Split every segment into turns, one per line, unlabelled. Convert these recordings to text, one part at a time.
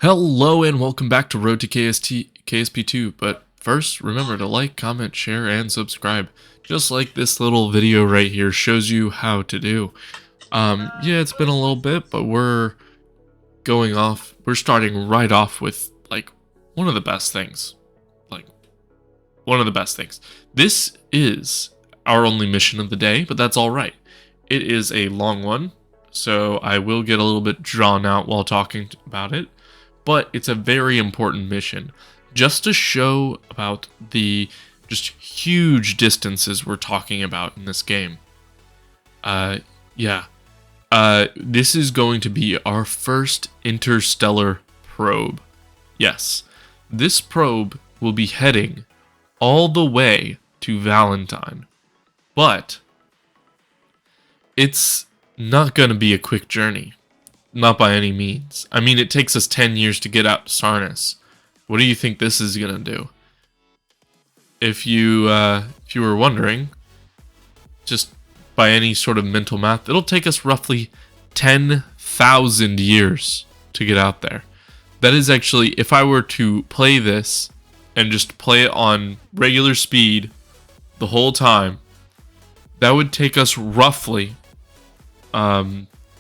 Hello and welcome back to Road to KSP2, but first remember to like, comment, share, and subscribe, just like this little video right here shows you how to do. Yeah, it's been a little bit, but we're starting right off with, like, one of the best things. This is our only mission of the day, but that's alright. It is a long one, so I will get a little bit drawn out while talking about it. But it's a very important mission, just to show about the just huge distances we're talking about in this game. This is going to be our first interstellar probe. Yes, this probe will be heading all the way to Valentine, but it's not going to be a quick journey. Not by any means. I mean, it takes us 10 years to get out to Sarnas. What do you think this is gonna do? If you were wondering, just by any sort of mental math, it'll take us roughly 10,000 years to get out there. That is actually, if I were to play this and just play it on regular speed the whole time, that would take us roughly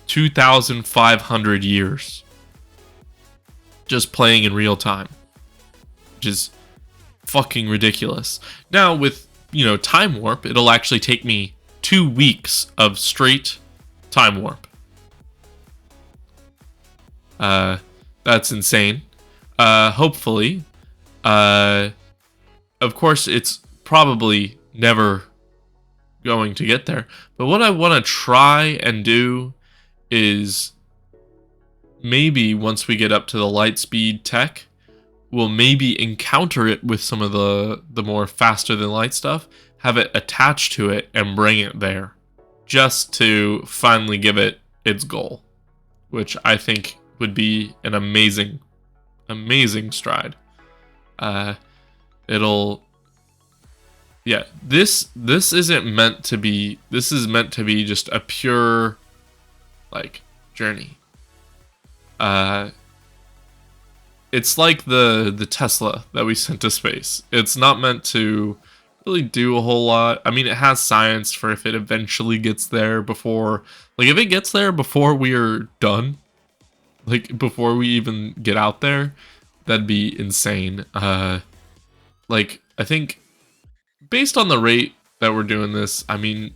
2,500 years just playing in real time, which is fucking ridiculous. Now with, time warp, it'll actually take me 2 weeks of straight time warp. That's insane. Hopefully, of course, it's probably never going to get there, but what I want to try and do is maybe once we get up to the light speed tech, we'll maybe encounter it with some of the more faster than light stuff, have it attached to it and bring it there, just to finally give it its goal, which I think would be an amazing stride. This isn't meant to be, this is meant to be just a pure journey. It's like the Tesla that we sent to space. It's not meant to really do a whole lot. I mean, it has science for if it eventually gets there before, if it gets there before we're done, before we even get out there, that'd be insane. I think based on the rate that we're doing this, I mean,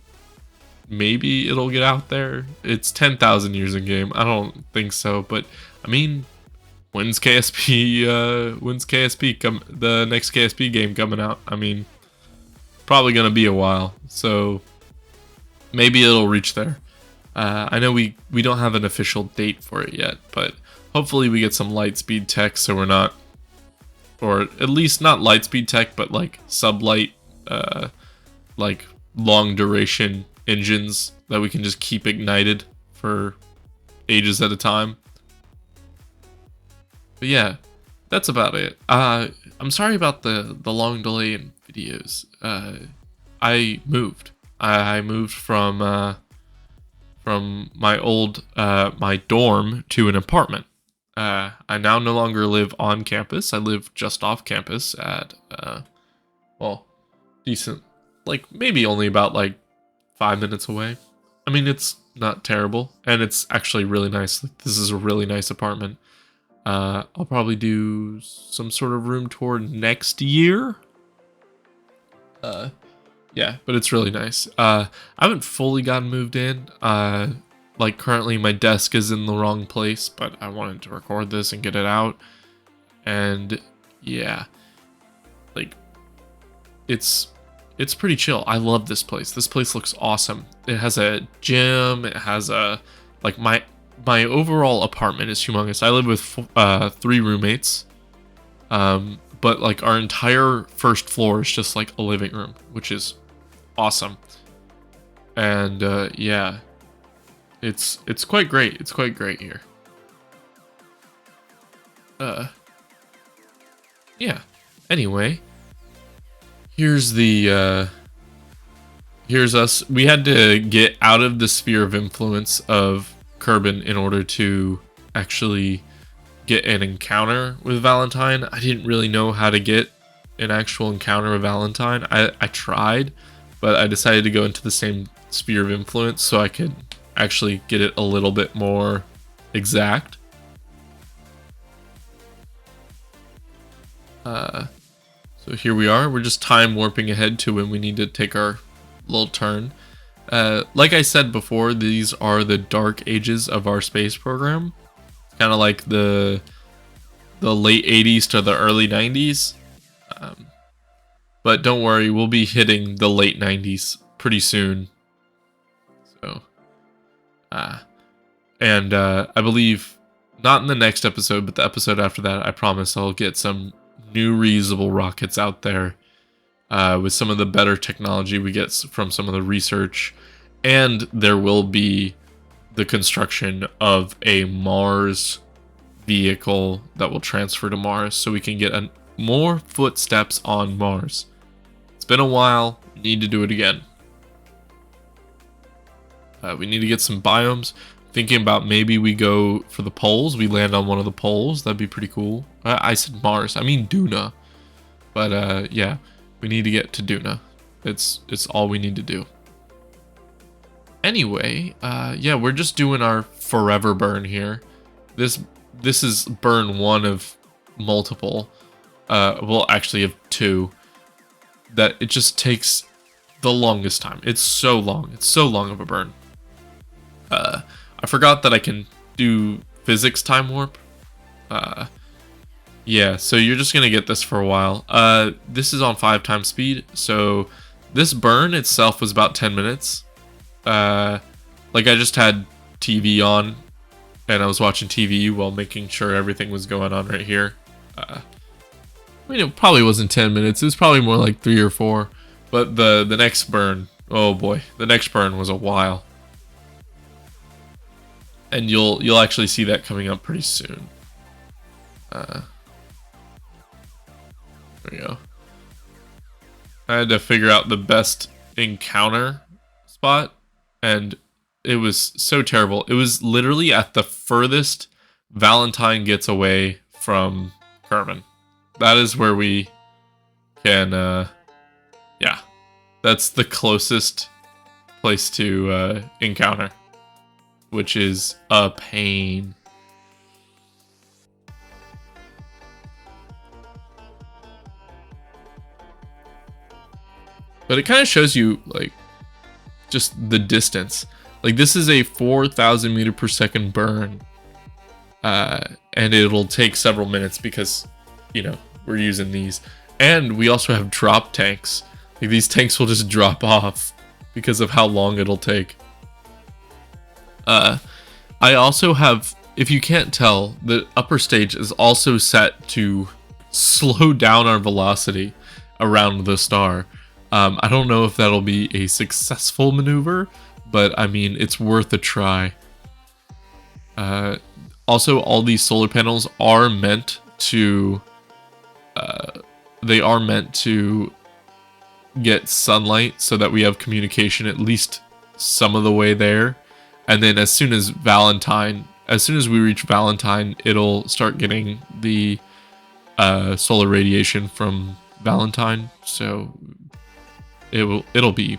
maybe it'll get out there. It's 10,000 years in game. I don't think so, but I mean, when's KSP the next KSP game coming out? I mean, probably gonna be a while, so maybe it'll reach there. I know we don't have an official date for it yet, but hopefully we get some light speed tech, so we're not, or at least not light speed tech, but sublight, long duration engines that we can just keep ignited for ages at a time. But yeah, that's about it. I'm sorry about the long delay in videos. I moved. I moved from my old my dorm to an apartment. I now no longer live on campus. I live just off campus at decent, maybe only about 5 minutes away. I mean, it's not terrible, and it's actually really nice. This is a really nice apartment. I'll probably do some sort of room tour next year. Yeah, but it's really nice. I haven't fully gotten moved in. Currently my desk is in the wrong place, but I wanted to record this and get it out. And yeah, it's pretty chill. I love this place. This place looks awesome. It has a gym. It has a, my overall apartment is humongous. I live with 3 roommates. But our entire first floor is just a living room, which is awesome. And yeah, it's quite great. It's quite great here. Yeah. Anyway, here's us. We had to get out of the sphere of influence of Kerbin in order to actually get an encounter with Valentine. I didn't really know how to get an actual encounter with Valentine. I tried, but I decided to go into the same sphere of influence so I could actually get it a little bit more exact. So here we are. We're just time warping ahead to when we need to take our little turn. Like I said before, these are the dark ages of our space program. Kind of like the late 80s to the early 90s. But don't worry, we'll be hitting the late 90s pretty soon. So, and I believe not in the next episode, but the episode after that, I promise I'll get some new reusable rockets out there with some of the better technology we get from some of the research. And there will be the construction of a Mars vehicle that will transfer to Mars so we can get more footsteps on Mars. It's been a while. Need to do it again. We need to get some biomes. Thinking about maybe we go for the poles. We land on one of the poles. That'd be pretty cool. I said Mars. I mean Duna. But yeah, we need to get to Duna. It's all we need to do. Anyway, yeah, we're just doing our forever burn here. This is burn 1 of multiple. Well, actually of 2. That it just takes the longest time. It's so long. It's so long of a burn. I forgot that I can do physics time warp. Yeah, so you're just gonna get this for a while. This is on 5 times speed, so this burn itself was about 10 minutes. Like I just had TV on, and I was watching TV while making sure everything was going on right here. I mean, it probably wasn't 10 minutes. It was probably more like 3 or 4. But the next burn, oh boy, the next burn was a while. And you'll actually see that coming up pretty soon. There we go. I had to figure out the best encounter spot, and it was so terrible. It was literally at the furthest Valentine gets away from Kerman. That is where we can, yeah, that's the closest place to encounter, which is a pain. But it kind of shows you, like, just the distance. Like, this is a 4,000 meter per second burn. And it'll take several minutes because, you know, we're using these. And we also have drop tanks. Like, these tanks will just drop off because of how long it'll take. I also have, if you can't tell, the upper stage is also set to slow down our velocity around the star. I don't know if that'll be a successful maneuver, but I mean, it's worth a try. Also, all these solar panels are meant to, get sunlight so that we have communication at least some of the way there. And then as soon as we reach Valentine, it'll start getting the solar radiation from Valentine. So it'll be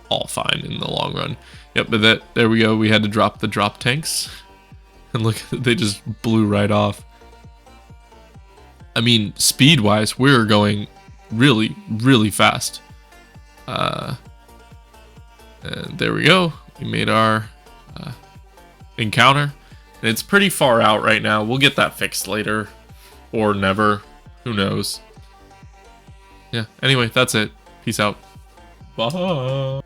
all fine in the long run. Yep, but there we go. We had to drop the drop tanks. And look, they just blew right off. I mean, speed-wise, we're going really, really fast. And there we go. We made our encounter. And it's pretty far out right now. We'll get that fixed later. Or never. Who knows? Yeah, anyway, that's it. Peace out. Bye.